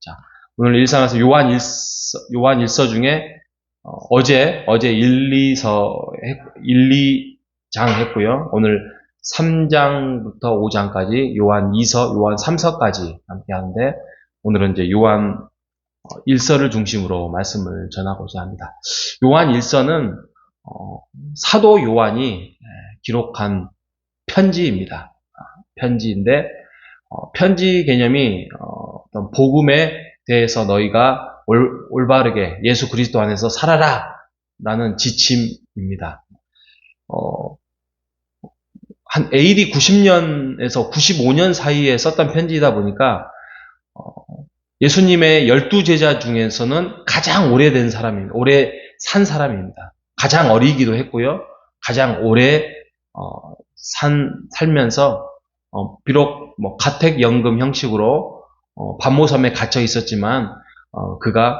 자, 오늘 일상에서 요한 일서 중에 어제 1, 2장 했고요. 오늘 3장부터 5장까지 요한 2서, 요한 3서까지 함께 하는데 오늘은 이제 요한 1서를 중심으로 말씀을 전하고자 합니다. 요한 1서는 사도 요한이 기록한 편지입니다. 편지인데 편지 개념이 어떤 복음에 대해서 너희가 올바르게 예수 그리스도 안에서 살아라 라는 지침입니다. 한 AD 90년에서 95년 사이에 썼던 편지이다 보니까 예수님의 12제자 중에서는 가장 오래된 사람입니다. 오래 산 사람입니다. 가장 어리기도 했고요. 가장 오래 살면서 비록 가택연금 형식으로 반모섬에 gat혀 있었지만 그가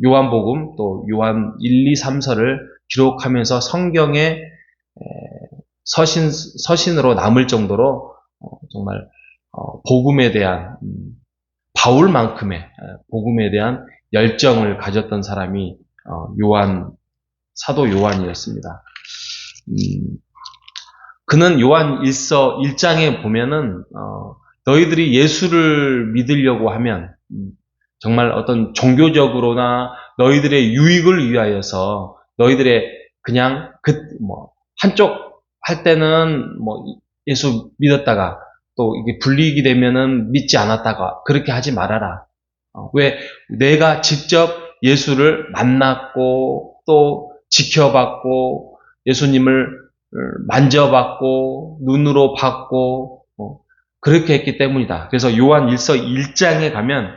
요한복음 또 요한 1, 2, 3서를 기록하면서 성경의 서신으로 남을 정도로 정말 복음에 대한 바울만큼의 복음에 대한 열정을 가졌던 사람이 사도 요한이었습니다. 그는 요한 1서 1장에 보면은 너희들이 예수를 믿으려고 하면 정말 어떤 종교적으로나 너희들의 유익을 위하여서 너희들의 그냥 한쪽 할 때는 예수 믿었다가 또 이게 불리게 되면은 믿지 않았다가 그렇게 하지 말아라. 왜 내가 직접 예수를 만났고 또 지켜봤고 예수님을 만져봤고 눈으로 봤고 그렇게 했기 때문이다. 그래서 요한 1서 1장에 가면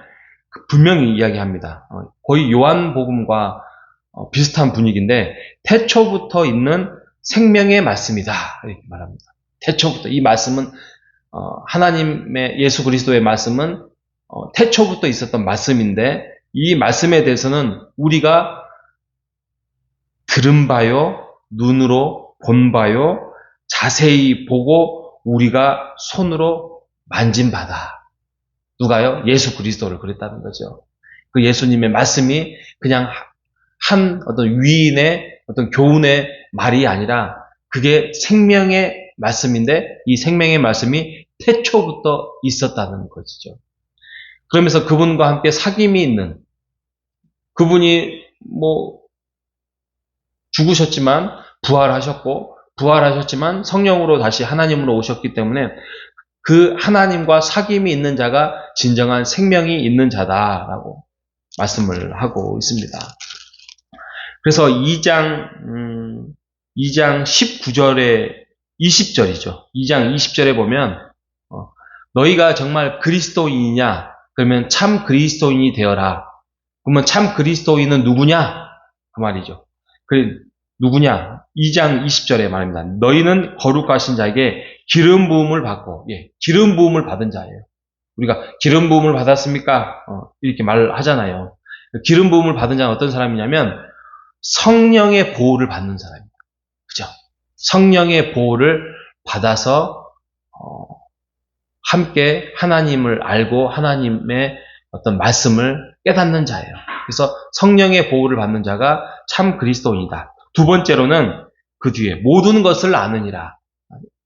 분명히 이야기합니다. 거의 요한복음과 비슷한 분위기인데 태초부터 있는 생명의 말씀이다 이렇게 말합니다. 태초부터 이 말씀은 하나님의 예수 그리스도의 말씀은 태초부터 있었던 말씀인데 이 말씀에 대해서는 우리가 들은 바요, 눈으로 본 바요, 자세히 보고 우리가 손으로 만진 바다. 누가요? 예수 그리스도를 그랬다는 거죠. 그 예수님의 말씀이 그냥 한 어떤 위인의 어떤 교훈의 말이 아니라 그게 생명의 말씀인데 이 생명의 말씀이 태초부터 있었다는 것이죠. 그러면서 그분과 함께 사귐이 있는 그분이 죽으셨지만 부활하셨지만 성령으로 다시 하나님으로 오셨기 때문에 그 하나님과 사귐이 있는 자가 진정한 생명이 있는 자다라고 말씀을 하고 있습니다. 그래서 2장 19절에 20절이죠. 2장 20절에 보면 너희가 정말 그리스도인이냐? 그러면 참 그리스도인이 되어라. 그러면 참 그리스도인은 누구냐? 그 말이죠. 누구냐? 2장 20절에 말합니다. 너희는 거룩하신 자에게 기름 부음을 받고, 기름 부음을 받은 자예요. 우리가 기름 부음을 받았습니까? 이렇게 말을 하잖아요. 기름 부음을 받은 자는 어떤 사람이냐면 성령의 보호를 받는 사람입니다. 그죠? 성령의 보호를 받아서 함께 하나님을 알고 하나님의 어떤 말씀을 깨닫는 자예요. 그래서 성령의 보호를 받는 자가 참 그리스도인이다. 두 번째로는 그 뒤에 모든 것을 아느니라.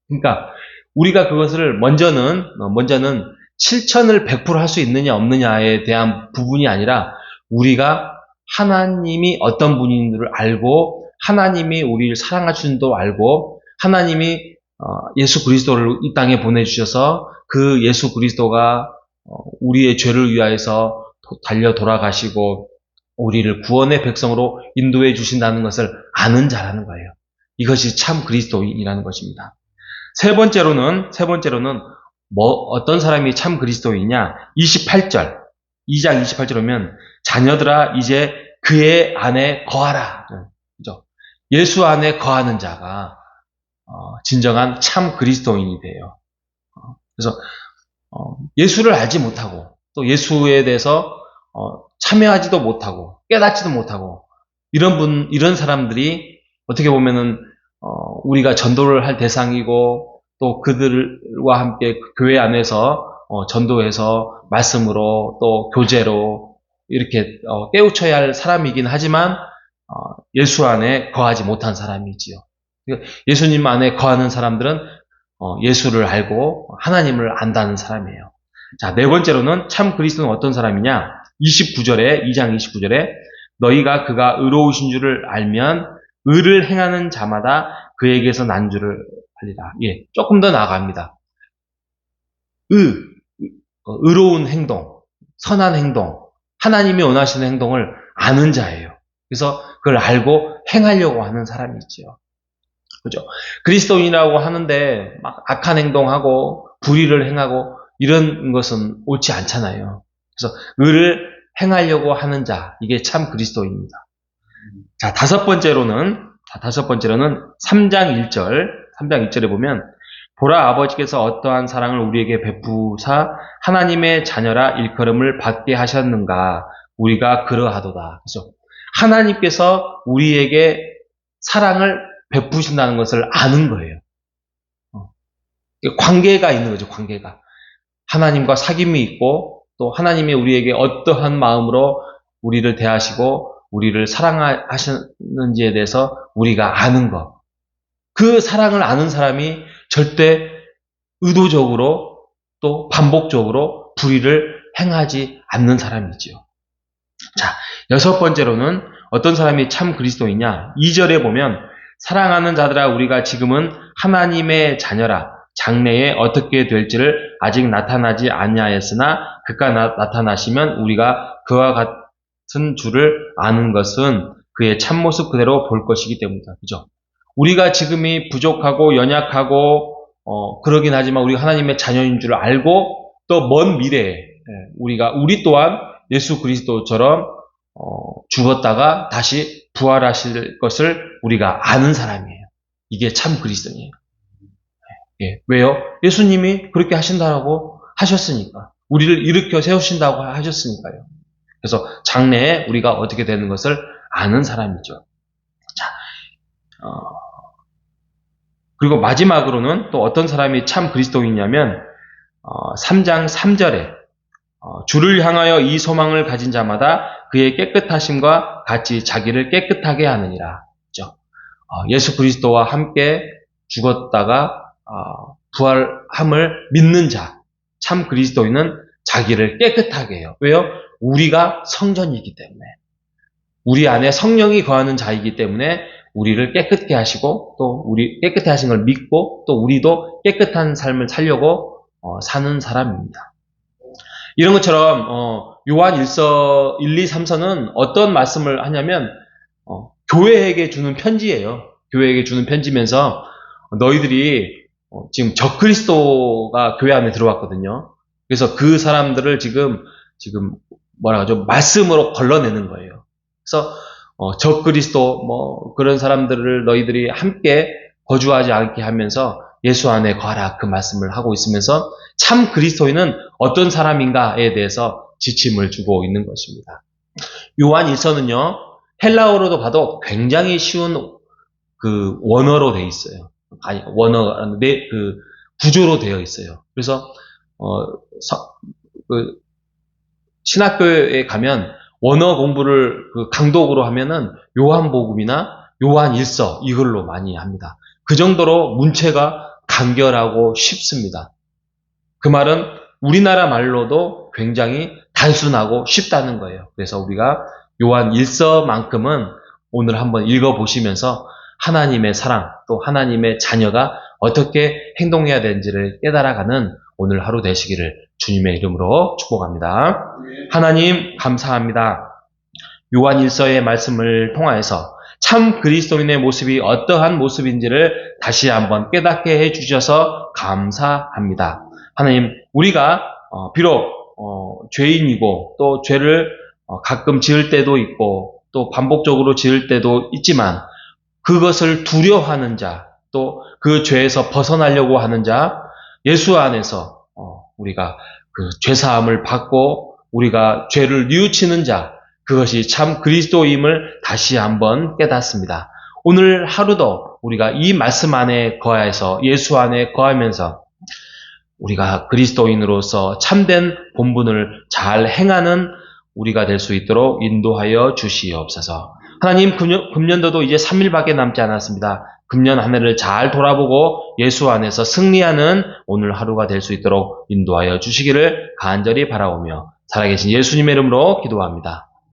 그러니까 우리가 그것을 먼저는 실천을 100% 할 수 있느냐 없느냐에 대한 부분이 아니라 우리가 하나님이 어떤 분인지를 알고 하나님이 우리를 사랑하시는 줄 알고 하나님이 예수 그리스도를 이 땅에 보내주셔서 그 예수 그리스도가 우리의 죄를 위하여서 달려 돌아가시고 우리를 구원의 백성으로 인도해 주신다는 것을 아는 자라는 거예요. 이것이 참 그리스도인이라는 것입니다. 세 번째로는 어떤 사람이 참 그리스도인이냐? 28절, 2장 28절 보면 자녀들아 이제 그의 안에 거하라. 그죠? 예수 안에 거하는 자가 진정한 참 그리스도인이 돼요. 그래서 예수를 알지 못하고 또 예수에 대해서 참여하지도 못하고 깨닫지도 못하고 이런 사람들이 어떻게 보면은 우리가 전도를 할 대상이고 또 그들과 함께 교회 안에서 전도해서 말씀으로 또 교제로 이렇게 깨우쳐야 할 사람이긴 하지만 예수 안에 거하지 못한 사람이지요. 예수님 안에 거하는 사람들은 예수를 알고 하나님을 안다는 사람이에요. 자, 네 번째로는 참 그리스도는 어떤 사람이냐? 2장 29절에 너희가 그가 의로우신 줄을 알면 의를 행하는 자마다 그에게서 난 줄을 알리라. 예, 조금 더 나아갑니다. 의로운 행동, 선한 행동, 하나님이 원하시는 행동을 아는 자예요. 그래서 그걸 알고 행하려고 하는 사람이 있죠. 그죠? 그리스도인이라고 하는데 막 악한 행동하고 불의를 행하고 이런 것은 옳지 않잖아요. 그래서 의를 행하려고 하는 자, 이게 참 그리스도인입니다. 자, 다섯 번째로는 3장 1절에 보면 보라 아버지께서 어떠한 사랑을 우리에게 베푸사 하나님의 자녀라 일컬음을 받게 하셨는가 우리가 그러하도다. 그래서 하나님께서 우리에게 사랑을 베푸신다는 것을 아는 거예요. 관계가 있는 거죠, 관계가. 하나님과 사귐이 있고 또 하나님이 우리에게 어떠한 마음으로 우리를 대하시고 우리를 사랑하시는지에 대해서 우리가 아는 것. 그 사랑을 아는 사람이 절대 의도적으로 또 반복적으로 불의를 행하지 않는 사람이지요. 자, 여섯 번째로는 어떤 사람이 참 그리스도이냐? 2절에 보면 사랑하는 자들아 우리가 지금은 하나님의 자녀라 장래에 어떻게 될지를 아직 나타나지 아니하였으나 그가 나타나시면 우리가 그와 같은 줄을 아는 것은 그의 참모습 그대로 볼 것이기 때문이다. 그죠? 우리가 지금이 부족하고 연약하고 그러긴 하지만 우리가 하나님의 자녀인 줄 알고 또 먼 미래에 우리 또한 예수 그리스도처럼 죽었다가 다시 부활하실 것을 우리가 아는 사람이에요. 이게 참 그리스도예요. 예, 왜요? 예수님이 그렇게 하신다고 하셨으니까. 우리를 일으켜 세우신다고 하셨으니까요. 그래서 장래에 우리가 어떻게 되는 것을 아는 사람이죠. 자, 그리고 마지막으로는 또 어떤 사람이 참 그리스도이냐면 3장 3절에 주를 향하여 이 소망을 가진 자마다 그의 깨끗하심과 같이 자기를 깨끗하게 하느니라. 그렇죠? 예수 그리스도와 함께 죽었다가 부활함을 믿는 자, 참 그리스도인은 자기를 깨끗하게 해요. 왜요? 우리가 성전이기 때문에. 우리 안에 성령이 거하는 자이기 때문에 우리를 깨끗게 하시고 또 우리 깨끗해 하신 걸 믿고 또 우리도 깨끗한 삶을 살려고 사는 사람입니다. 이런 것처럼 요한 1서 1, 2, 3서는 어떤 말씀을 하냐면 교회에게 주는 편지예요. 교회에게 주는 편지면서 너희들이 지금 적그리스도가 교회 안에 들어왔거든요. 그래서 그 사람들을 지금 뭐라 하죠? 말씀으로 걸러내는 거예요. 그래서 적그리스도 그런 사람들을 너희들이 함께 거주하지 않게 하면서 예수 안에 거하라 그 말씀을 하고 있으면서 참 그리스도인은 어떤 사람인가에 대해서 지침을 주고 있는 것입니다. 요한 1서는요. 헬라어로도 봐도 굉장히 쉬운 그 원어로 되어 있어요. 아니 원어인데 그 구조로 되어 있어요. 그래서 신학교에 가면 원어 공부를 그 강독으로 하면은 요한복음이나 요한 1서 이걸로 많이 합니다. 그 정도로 문체가 간결하고 쉽습니다. 그 말은 우리나라 말로도 굉장히 단순하고 쉽다는 거예요. 그래서 우리가 요한 1서만큼은 오늘 한번 읽어보시면서 하나님의 사랑, 또 하나님의 자녀가 어떻게 행동해야 되는지를 깨달아가는 오늘 하루 되시기를 주님의 이름으로 축복합니다. 하나님 감사합니다. 요한 1서의 말씀을 통하여서 참 그리스도인의 모습이 어떠한 모습인지를 다시 한번 깨닫게 해주셔서 감사합니다. 하나님, 우리가 비록 죄인이고 또 죄를 가끔 지을 때도 있고 또 반복적으로 지을 때도 있지만 그것을 두려워하는 자, 또 그 죄에서 벗어나려고 하는 자, 예수 안에서 우리가 그 죄사함을 받고 우리가 죄를 뉘우치는 자, 그것이 참 그리스도임을 다시 한번 깨닫습니다. 오늘 하루도 우리가 이 말씀 안에 거하여서 예수 안에 거하면서 우리가 그리스도인으로서 참된 본분을 잘 행하는 우리가 될 수 있도록 인도하여 주시옵소서. 하나님, 금년도도 이제 3일밖에 남지 않았습니다. 금년 한 해를 잘 돌아보고 예수 안에서 승리하는 오늘 하루가 될 수 있도록 인도하여 주시기를 간절히 바라오며 살아계신 예수님의 이름으로 기도합니다.